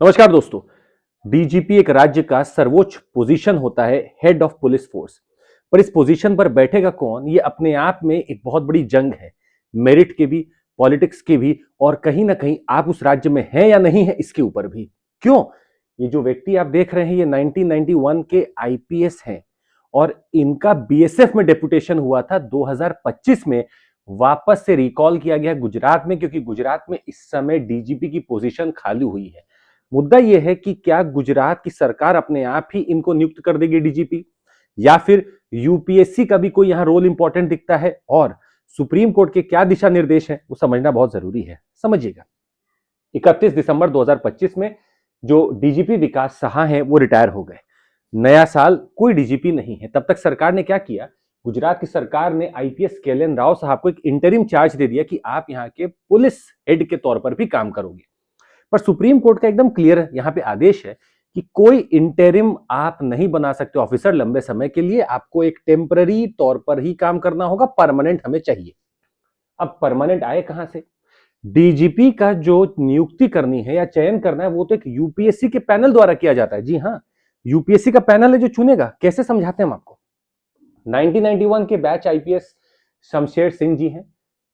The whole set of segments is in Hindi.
नमस्कार दोस्तों। डीजीपी एक राज्य का सर्वोच्च पोजीशन होता है, हेड ऑफ पुलिस फोर्स। पर इस पोजीशन पर बैठेगा कौन, ये अपने आप में एक बहुत बड़ी जंग है। मेरिट के भी, पॉलिटिक्स के भी, और कहीं ना कहीं आप उस राज्य में हैं या नहीं है इसके ऊपर भी। क्यों? ये जो व्यक्ति आप देख रहे हैं ये 1991 के आईपीएस हैं और इनका बीएसएफ में डेपुटेशन हुआ था 2025 में। वापस से रिकॉल किया गया गुजरात में, क्योंकि गुजरात में इस समय डीजीपी की पोजीशन खाली हुई है। मुद्दा यह है कि क्या गुजरात की सरकार अपने आप ही इनको नियुक्त कर देगी डीजीपी, या फिर यूपीएससी का भी कोई यहां रोल इंपॉर्टेंट दिखता है, और सुप्रीम कोर्ट के क्या दिशा निर्देश हैं वो समझना बहुत जरूरी है। समझिएगा, 31 दिसंबर 2025 में जो डीजीपी विकास साहा हैं वो रिटायर हो गए। नया साल, कोई डीजीपी नहीं है। तब तक सरकार ने क्या किया, गुजरात की सरकार ने आईपीएस केएलएन राव साहब को एक इंटरिम चार्ज दे दिया कि आप यहां के पुलिस हेड के तौर पर भी काम करोगे। पर सुप्रीम कोर्ट का एकदम क्लियर यहां पे आदेश है कि कोई इंटरिम आप नहीं बना सकते ऑफिसर लंबे समय के लिए, आपको एक टेम्पररी तौर पर ही काम करना होगा, परमानेंट हमें चाहिए। अब परमानेंट आए कहां से? डीजीपी का जो नियुक्ति करनी है या चयन करना है वो तो एक यूपीएससी के पैनल द्वारा किया जाता है। जी हां, यूपीएससी का पैनल है जो चुनेगा। कैसे समझाते हैं हम आपको। 1991 के बैच आईपीएस शमशेर सिंह जी हैं।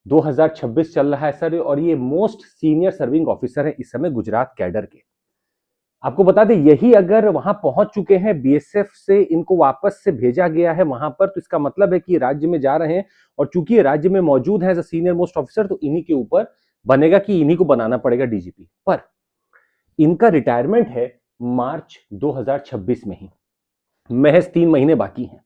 2026 चल रहा है सर, और ये मोस्ट सीनियर सर्विंग ऑफिसर है इस समय गुजरात कैडर के। आपको बता दें, यही अगर वहां पहुंच चुके हैं, बीएसएफ से इनको वापस से भेजा गया है वहां पर, तो इसका मतलब है कि राज्य में जा रहे हैं, और चूंकि राज्य में मौजूद है as a senior most officer, तो इन्हीं के ऊपर बनेगा कि इन्हीं को बनाना पड़ेगा डीजीपी। पर इनका रिटायरमेंट है मार्च 2026 में ही, महज 3 महीने बाकी हैं।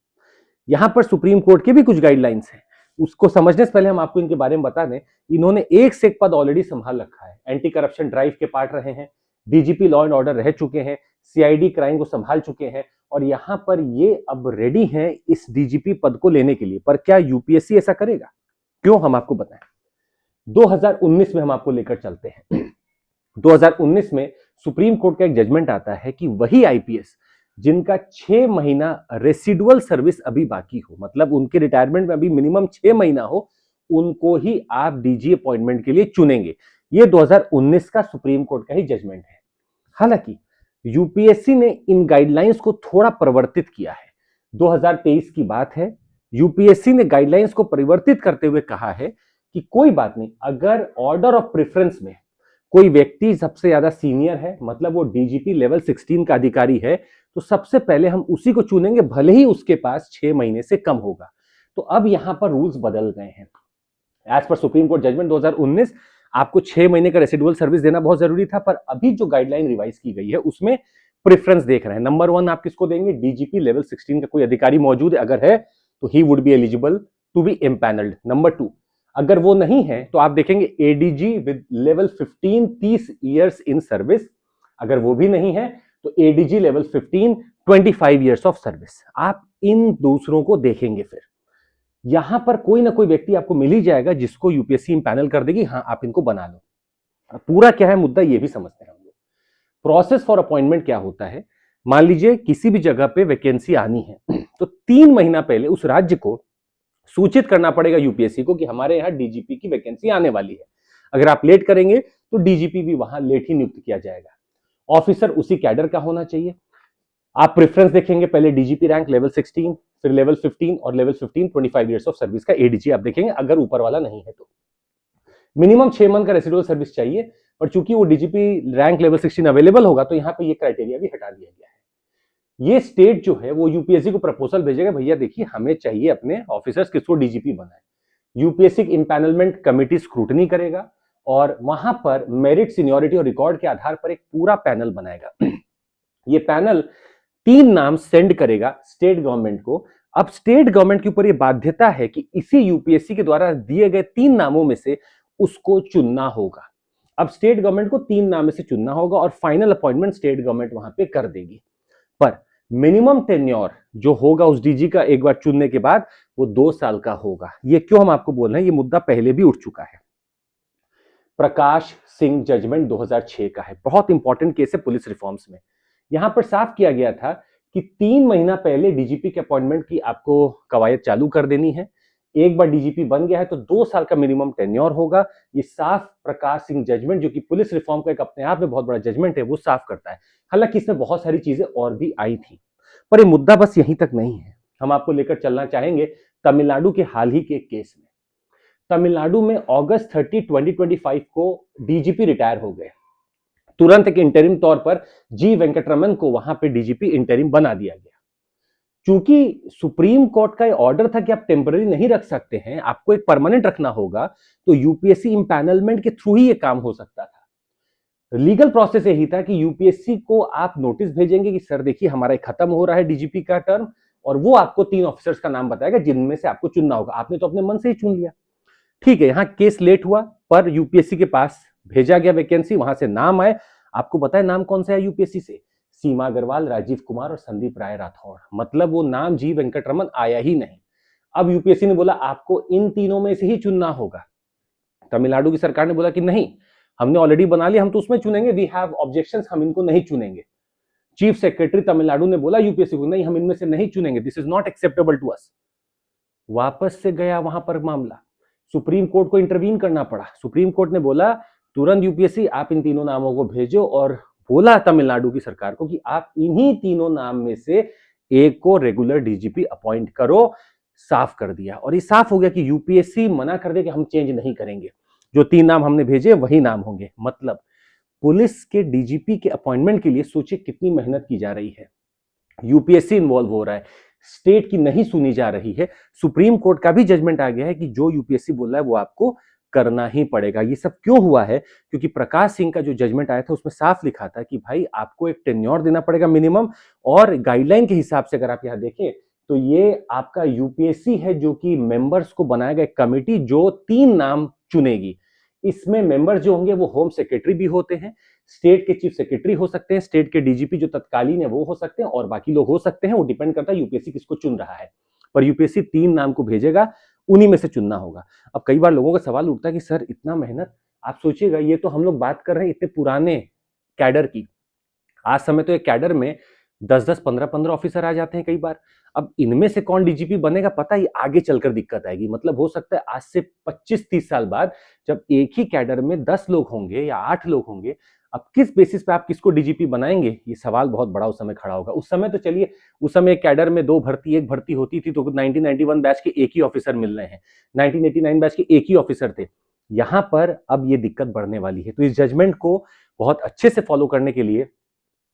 यहां पर सुप्रीम कोर्ट के भी कुछ गाइडलाइंस हैं, उसको समझने से पहले हम आपको इनके बारे में बता दें। इन्होंने एक से एक पद ऑलरेडी संभाल रखा है। एंटी करप्शन ड्राइव के पार्ट रहे हैं, डीजीपी लॉ एंड ऑर्डर रह चुके हैं, सीआईडी क्राइम को संभाल चुके हैं, और यहां पर ये अब रेडी हैं इस डीजीपी पद को लेने के लिए। पर क्या यूपीएससी ऐसा करेगा? क्यों, हम आपको बताएं। 2019 में हम आपको लेकर चलते हैं। 2019 में सुप्रीम कोर्ट का एक जजमेंट आता है कि वही आईपीएस जिनका 6 महीना रेसिडुअल सर्विस अभी बाकी हो, मतलब उनके रिटायरमेंट में अभी मिनिमम 6 महीना हो, उनको ही आप डीजी अपॉइंटमेंट के लिए चुनेंगे। ये 2019 का सुप्रीम कोर्ट का ही जजमेंट है। हालांकि यूपीएससी ने इन गाइडलाइंस को थोड़ा परिवर्तित किया है। 2023 की बात है, यूपीएससी ने गाइडलाइंस को परिवर्तित करते हुए कहा है कि कोई बात नहीं, अगर ऑर्डर ऑफ प्रेफरेंस में कोई व्यक्ति सबसे ज्यादा सीनियर है, मतलब वो डीजीपी लेवल 16 का अधिकारी है, तो सबसे पहले हम उसी को चुनेंगे, भले ही उसके पास 6 महीने से कम होगा। तो अब यहां पर रूल्स बदल गए हैं। As per supreme court judgement 2019, आपको 6 महीने का रेसिडुअल सर्विस देना बहुत जरूरी था, पर अभी जो गाइडलाइन रिवाइज की गई है उसमें प्रेफरेंस देख रहे हैं। नंबर 1 आप किसको देंगे? डीजीपी लेवल 16 का कोई अधिकारी मौजूद है, अगर है तो he would be eligible to be empanelled. Number 2, अगर वो नहीं है तो आप देखेंगे ADG with level 15, 30 years in service. अगर वो भी नहीं है तो ADG level 15, 25 years of service. आप इन दूसरों को देखेंगे। फिर यहां पर कोई ना कोई व्यक्ति आपको मिल ही जाएगा जिसको यूपीएससी इम्पैनल कर देगी, हाँ आप इनको बना लो। पूरा क्या है मुद्दा, ये भी समझते हैं हम लोग। प्रोसेस फॉर अपॉइंटमेंट क्या होता है? मान लीजिए किसी भी जगह पे वैकेंसी आनी है, तो 3 महीना पहले उस राज्य को सूचित करना पड़ेगा यूपीएससी को कि हमारे यहाँ डीजीपी की वैकेंसी आने वाली है। अगर आप लेट करेंगे तो डीजीपी भी वहां लेट ही नियुक्त किया जाएगा। ऑफिसर उसी कैडर का होना चाहिए। आप प्रेफरेंस देखेंगे, पहले डीजीपी रैंक लेवल 16, फिर लेवल 15, और लेवल 15 25 इयर्स ऑफ सर्विस का एडीजी आप देखेंगे, अगर ऊपर वाला नहीं है तो। मिनिमम 6 मंथ का रेसिडुअल सर्विस चाहिए, पर चूंकि वो डीजीपी रैंक लेवल 16 अवेलेबल होगा तो यहां पे ये क्राइटेरिया भी हटा दिया गया है। ये स्टेट जो है वो यूपीएससी को प्रपोजल भेजेगा, भैया देखिए हमें चाहिए अपने ऑफिसर्स किसको डीजीपी बनाए। यूपीएससी इंपैनलमेंट कमिटी स्क्रूटनी करेगा, और वहां पर मेरिट, सीनियरिटी और रिकॉर्ड के आधार पर एक पूरा पैनल बनाएगा। ये पैनल 3 नाम सेंड करेगा स्टेट गवर्नमेंट को। अब स्टेट गवर्नमेंट के ऊपर यह बाध्यता है कि इसी यूपीएससी के द्वारा दिए गए 3 नामों में से उसको चुनना होगा। अब स्टेट गवर्नमेंट को 3 नाम में से चुनना होगा, और फाइनल अपॉइंटमेंट स्टेट गवर्नमेंट वहां पे कर देगी। पर मिनिमम टेन्योर जो होगा उस डीजी का एक बार चुनने के बाद, वो 2 साल का होगा। ये क्यों हम आपको बोल रहे हैं, ये मुद्दा पहले भी उठ चुका है। प्रकाश सिंह जजमेंट 2006 का है, बहुत इंपॉर्टेंट केस है पुलिस रिफॉर्म्स में। यहां पर साफ किया गया था कि 3 महीना पहले डीजीपी के अपॉइंटमेंट की आपको कवायद चालू कर देनी है। एक बार डीजीपी बन गया है तो 2 साल का मिनिमम टेन्योर होगा। ये साफ प्रकाश सिंह जजमेंट, जो कि पुलिस रिफॉर्म का एक अपने आप में बहुत बड़ा जजमेंट है, वो साफ करता है। हालांकि इसमें बहुत सारी चीजें और भी आई थी, पर ये मुद्दा बस यहीं तक नहीं है। हम आपको लेकर चलना चाहेंगे तमिलनाडु के हाल ही के एक केस में। तमिलनाडु में अगस्त 30, 2025 को डीजीपी रिटायर हो गए। तुरंत एक इंटरिम तौर पर जी वेंकटरमन को वहां पे डीजीपी इंटरिम बना दिया गया। चूंकि सुप्रीम कोर्ट का ऑर्डर था कि आप टेम्पररी नहीं रख सकते हैं, आपको एक परमानेंट रखना होगा, तो यूपीएससी इंपैनलमेंट के थ्रू ही ये काम हो सकता था। लीगल प्रोसेस यही था कि यूपीएससी को आप नोटिस भेजेंगे कि सर देखिए हमारा खत्म हो रहा है डीजीपी का टर्म, और वो आपको 3 ऑफिसर्स का नाम बताएगा जिनमें से आपको चुनना होगा। आपने तो अपने मन से ही चुन लिया, ठीक है। यहां केस लेट हुआ, पर यूपीएससी के पास भेजा गया वैकेंसी, वहां से नाम आए। आपको पता है नाम कौन सा है यूपीएससी से? सीमा अग्रवाल, राजीव कुमार और संदीप राय राठौड़। मतलब वो नाम जी वेंकटरमन आया ही नहीं। अब यूपीएससी ने बोला आपको इन तीनों में से ही चुनना होगा। तमिलनाडु की सरकार ने बोला कि नहीं, हमने ऑलरेडी बना लिया, हम तो उसमें चुनेंगे, वी हैव ऑब्जेक्शंस, हम इनको नहीं चुनेंगे। चीफ सेक्रेटरी तमिलनाडु ने बोला यूपीएससी को, नहीं हम इनमें से नहीं चुनेंगे, this is not acceptable to us. वापस से गया वहां पर मामला, सुप्रीम कोर्ट को इंटरवीन करना पड़ा। सुप्रीम कोर्ट ने बोला तुरंत यूपीएससी आप इन तीनों नामों को भेजो, और बोला तमिलनाडु की सरकार को कि आप इन्हीं तीनों नाम में से एक को रेगुलर डीजीपी अपॉइंट करो। साफ कर दिया, और ये साफ हो गया कि यूपीएससी मना कर दे कि हम चेंज नहीं करेंगे, जो 3 नाम हमने भेजे वही नाम होंगे। मतलब पुलिस के डीजीपी के अपॉइंटमेंट के लिए सोचिए कितनी मेहनत की जा रही है। यूपीएससी इन्वॉल्व हो रहा है, स्टेट की नहीं सुनी जा रही है। सुप्रीम कोर्ट का भी जजमेंट आ गया है कि जो यूपीएससी बोल रहा है वो आपको करना ही पड़ेगा। ये सब क्यों हुआ है? क्योंकि प्रकाश सिंह का जो जजमेंट आया था उसमें साफ लिखा था कि भाई आपको एक टेन्योर देना पड़ेगा मिनिमम, और गाइडलाइन के हिसाब से अगर आप यहां देखें तो ये आपका यूपीएससी है जो कि मेंबर्स को बनाएगा, एक कमेटी जो 3 नाम चुनेगी। इसमें मेंबर्स जो होंगे वो होम सेक्रेटरी भी होते हैं, स्टेट के चीफ सेक्रेटरी हो सकते हैं, स्टेट के डीजीपी जो तत्कालीन है वो हो सकते हैं, और बाकी लोग हो सकते हैं। वो डिपेंड करता है यूपीएससी किसको चुन रहा है, पर यूपीएससी 3 नाम को भेजेगा, उन्हीं में से चुनना होगा। अब कई बार लोगों का सवाल उठता है कि सर इतना मेहनत, आप सोचिएगा ये तो हम लोग बात कर रहे हैं इतने पुराने कैडर की। आज समय तो एक कैडर में 10-10, 15-15 ऑफिसर आ जाते हैं कई बार। अब इनमें से कौन डीजीपी बनेगा पता ही आगे चलकर दिक्कत आएगी। मतलब हो सकता है आज से 25-30 साल बाद जब एक ही कैडर में 10 लोग होंगे या 8 लोग होंगे, अब किस बेसिस पे आप किसको डीजीपी बनाएंगे, ये सवाल बहुत बड़ा उस समय खड़ा होगा। उस समय तो चलिए, उस समय एक कैडर में 2 भर्ती, 1 भर्ती होती थी तो 1991 बैच के एक ही ऑफिसर मिल रहे हैं, 1989 बैच के एक ही ऑफिसर थे। यहां पर अब ये दिक्कत बढ़ने वाली है। तो इस जजमेंट को बहुत अच्छे से फॉलो करने के लिए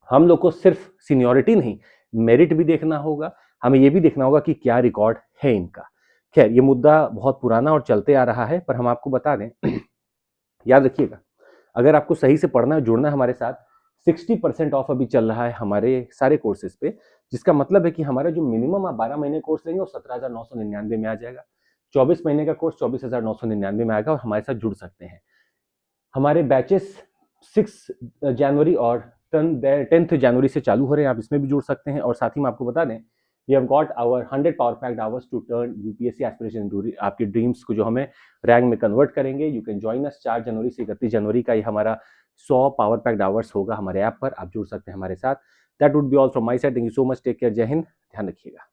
हम लोग को सिर्फ सीनियरिटी नहीं, मेरिट भी देखना होगा। हमें यह भी देखना होगा कि क्या रिकॉर्ड है इनका। खैर ये मुद्दा बहुत पुराना और चलते आ रहा है, पर हम आपको बता दें याद रखिएगा, अगर आपको सही से पढ़ना है, जुड़ना है हमारे साथ, 60% ऑफ अभी चल रहा है हमारे सारे कोर्सेज पे, जिसका मतलब है कि हमारा जो मिनिमम आप 12 महीने कोर्स लेंगे वो 17,999 में आ जाएगा। 24 महीने का कोर्स 24,999 में आएगा, और हमारे साथ जुड़ सकते हैं। हमारे बैचेस 6 जनवरी और 10th जनवरी से चालू हो रहे हैं, आप इसमें भी जुड़ सकते हैं। और साथ ही मैं आपको बता दें, we have got our 100 power packed hours to turn UPSC aspiration into आपके ड्रीम्स को, जो हमें रैंक में कन्वर्ट करेंगे। You can join us. 4 जनवरी से 31 जनवरी का ये हमारा 100 पावर पैक्ड आवर्स होगा हमारे ऐप पर, आप जुड़ सकते हैं हमारे साथ। That would be all from my side. Thank you so much, take care, जय हिंद, ध्यान रखिएगा।